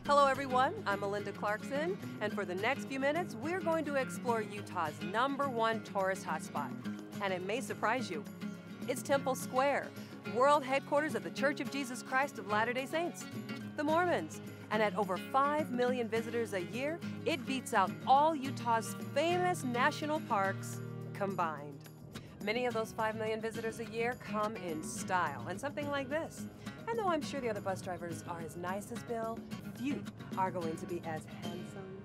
Hello everyone, I'm Melinda Clarkson, and for the next few minutes, we're going to explore Utah's #1 tourist hotspot. And it may surprise you. It's Temple Square, world headquarters of the Church of Jesus Christ of Latter-day Saints, the Mormons. And at over 5 million visitors a year, it beats out all Utah's famous national parks combined. Many of those 5 million visitors a year come in style, and something like this. And though I'm sure the other bus drivers are as nice as Bill, few are going to be as handsome.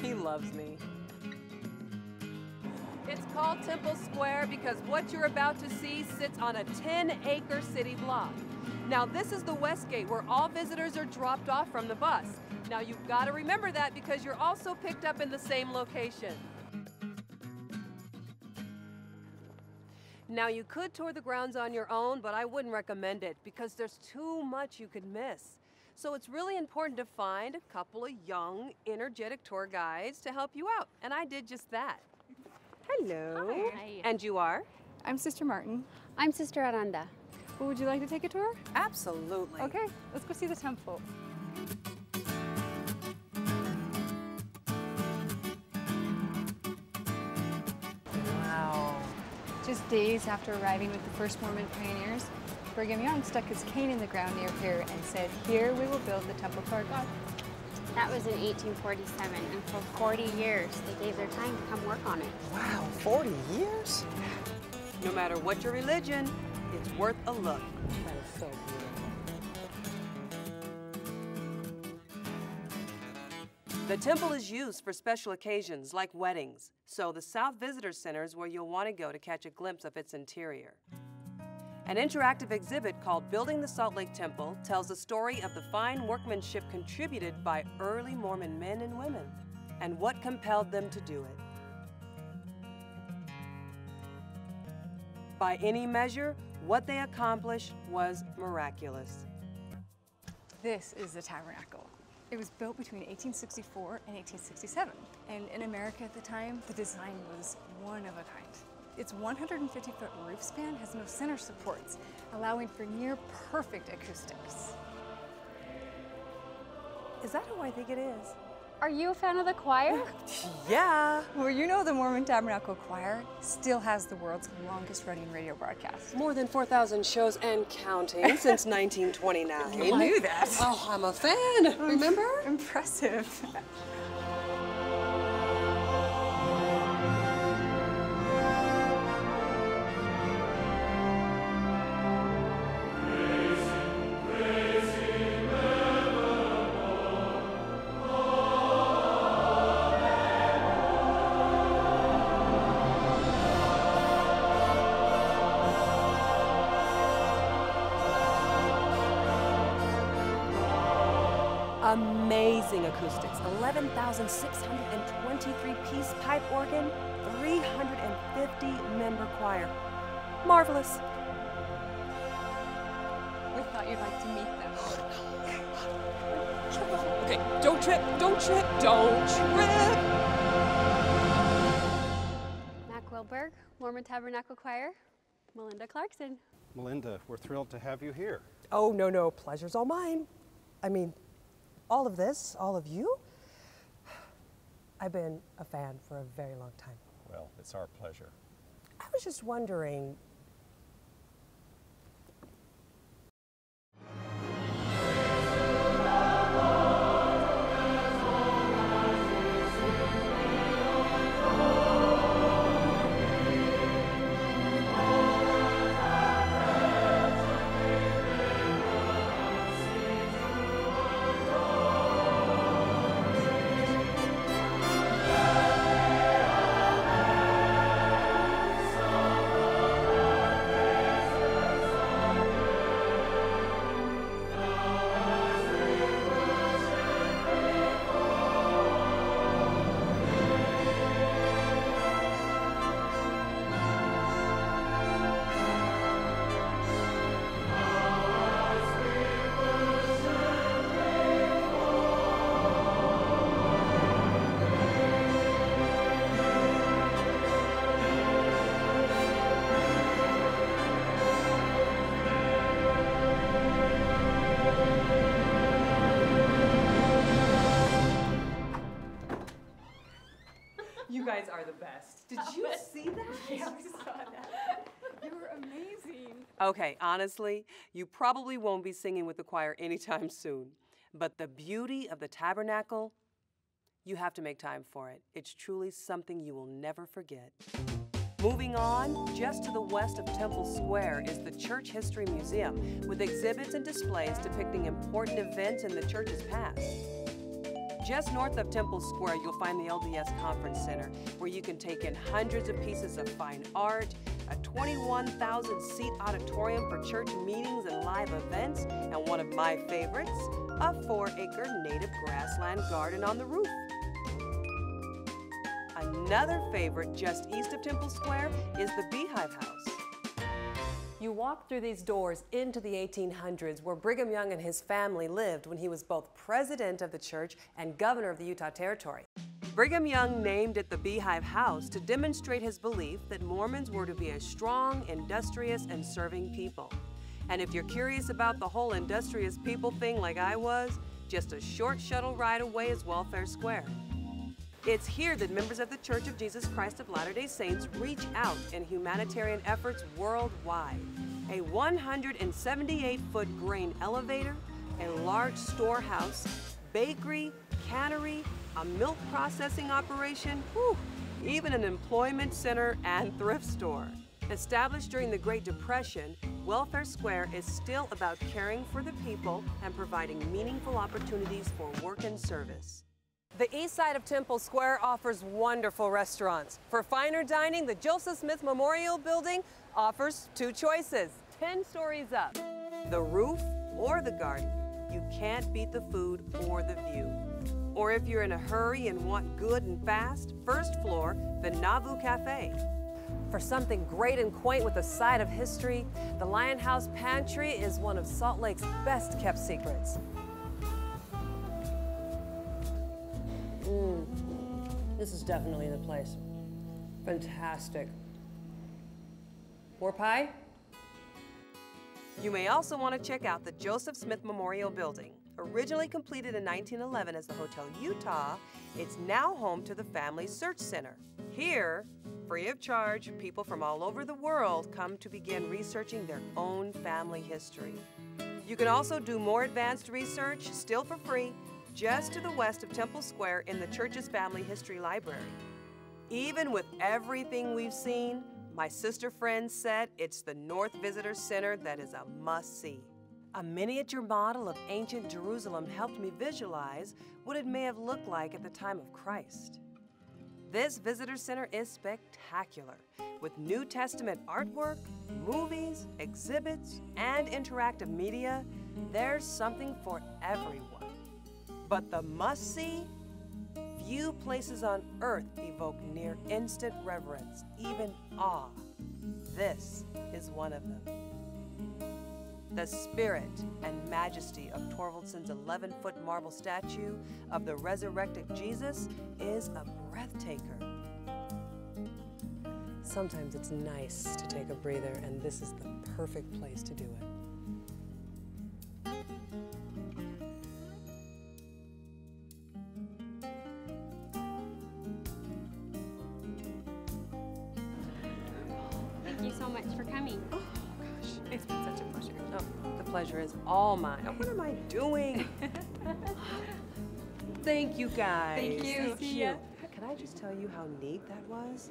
He loves me. It's called Temple Square because what you're about to see sits on a 10-acre city block. Now, this is the West Gate where all visitors are dropped off from the bus. Now, you've got to remember that because you're also picked up in the same location. Now, you could tour the grounds on your own, but I wouldn't recommend it because there's too much you could miss. So it's really important to find a couple of young, energetic tour guides to help you out, and I did just that. Hello. Hi. And you are? I'm Sister Martin. I'm Sister Aranda. Well, would you like to take a tour? Absolutely. Okay, let's go see the temple. Wow. Just days after arriving with the first Mormon pioneers, Brigham Young stuck his cane in the ground near here and said, "Here we will build the temple to our God." That was in 1847, and for 40 years, they gave their time to come work on it. Wow, 40 years? No matter what your religion, it's worth a look. That is so beautiful. The temple is used for special occasions like weddings, so the South Visitor Center is where you'll want to go to catch a glimpse of its interior. An interactive exhibit called Building the Salt Lake Temple tells the story of the fine workmanship contributed by early Mormon men and women and what compelled them to do it. By any measure, what they accomplished was miraculous. This is the tabernacle. It was built between 1864 and 1867, and in America at the time, the design was one of a kind. Its 150-foot roof span has no center supports, allowing for near-perfect acoustics. Is that who I think it is? Are you a fan of the choir? Yeah. Well, you know the Mormon Tabernacle Choir still has the world's longest-running radio broadcast. More than 4,000 shows and counting since 1929. You knew that. Oh, I'm a fan, remember? Impressive. Amazing acoustics, 11,623-piece pipe organ, 350-member choir. Marvelous. We thought you'd like to meet them. Okay, don't trip, don't trip, don't trip. Mac Wilberg, Mormon Tabernacle Choir. Melinda Clarkson. Melinda, we're thrilled to have you here. Oh, no, pleasure's all mine. I mean, all of this, all of you, I've been a fan for a very long time. Well, it's our pleasure. I was just wondering, You guys are the best. Did you see that? Yeah, we saw that. You were amazing. Okay, honestly, you probably won't be singing with the choir anytime soon. But the beauty of the tabernacle, you have to make time for it. It's truly something you will never forget. Moving on, just to the west of Temple Square is the Church History Museum, with exhibits and displays depicting important events in the church's past. Just north of Temple Square, you'll find the LDS Conference Center, where you can take in hundreds of pieces of fine art, a 21,000-seat auditorium for church meetings and live events, and one of my favorites, a 4-acre native grassland garden on the roof. Another favorite just east of Temple Square is the Beehive House. You walk through these doors into the 1800s, where Brigham Young and his family lived when he was both president of the church and governor of the Utah Territory. Brigham Young named it the Beehive House to demonstrate his belief that Mormons were to be a strong, industrious, and serving people. And if you're curious about the whole industrious people thing like I was, just a short shuttle ride away is Welfare Square. It's here that members of the Church of Jesus Christ of Latter-day Saints reach out in humanitarian efforts worldwide. A 178-foot grain elevator, a large storehouse, bakery, cannery, a milk processing operation, even an employment center and thrift store. Established during the Great Depression, Welfare Square is still about caring for the people and providing meaningful opportunities for work and service. The east side of Temple Square offers wonderful restaurants. For finer dining, the Joseph Smith Memorial Building offers 2 choices, 10 stories up. The roof or the garden. You can't beat the food or the view. Or if you're in a hurry and want good and fast, first floor, the Nauvoo Cafe. For something great and quaint with a side of history, the Lion House Pantry is one of Salt Lake's best kept secrets. This is definitely the place. Fantastic. More pie? You may also want to check out the Joseph Smith Memorial Building. Originally completed in 1911 as the Hotel Utah, it's now home to the Family Search Center. Here, free of charge, people from all over the world come to begin researching their own family history. You can also do more advanced research, still for free, just to the west of Temple Square in the church's Family History Library. Even with everything we've seen, my sister friend said it's the North Visitor Center that is a must-see. A miniature model of ancient Jerusalem helped me visualize what it may have looked like at the time of Christ. This visitor center is spectacular, with New Testament artwork, movies, exhibits, and interactive media. There's something for everyone. But the must-see? Few places on earth evoke near instant reverence, even awe. This is one of them. The spirit and majesty of Torvaldson's 11-foot marble statue of the resurrected Jesus is a breathtaker. Sometimes it's nice to take a breather, and this is the perfect place to do it. Thank you so much for coming. Oh, gosh. It's been such a pleasure. Oh, the pleasure is all mine. Oh, what am I doing? Thank you, guys. Thank you. Thank See you. ya. Can I just tell you how neat that was?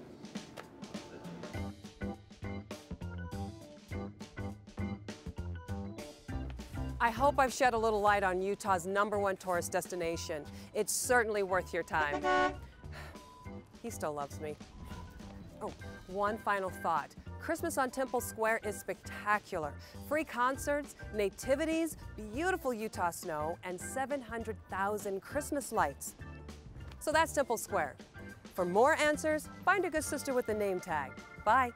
I hope I've shed a little light on Utah's #1 tourist destination. It's certainly worth your time. He still loves me. Oh, one final thought. Christmas on Temple Square is spectacular. Free concerts, nativities, beautiful Utah snow, and 700,000 Christmas lights. So that's Temple Square. For more answers, find a good sister with the name tag. Bye.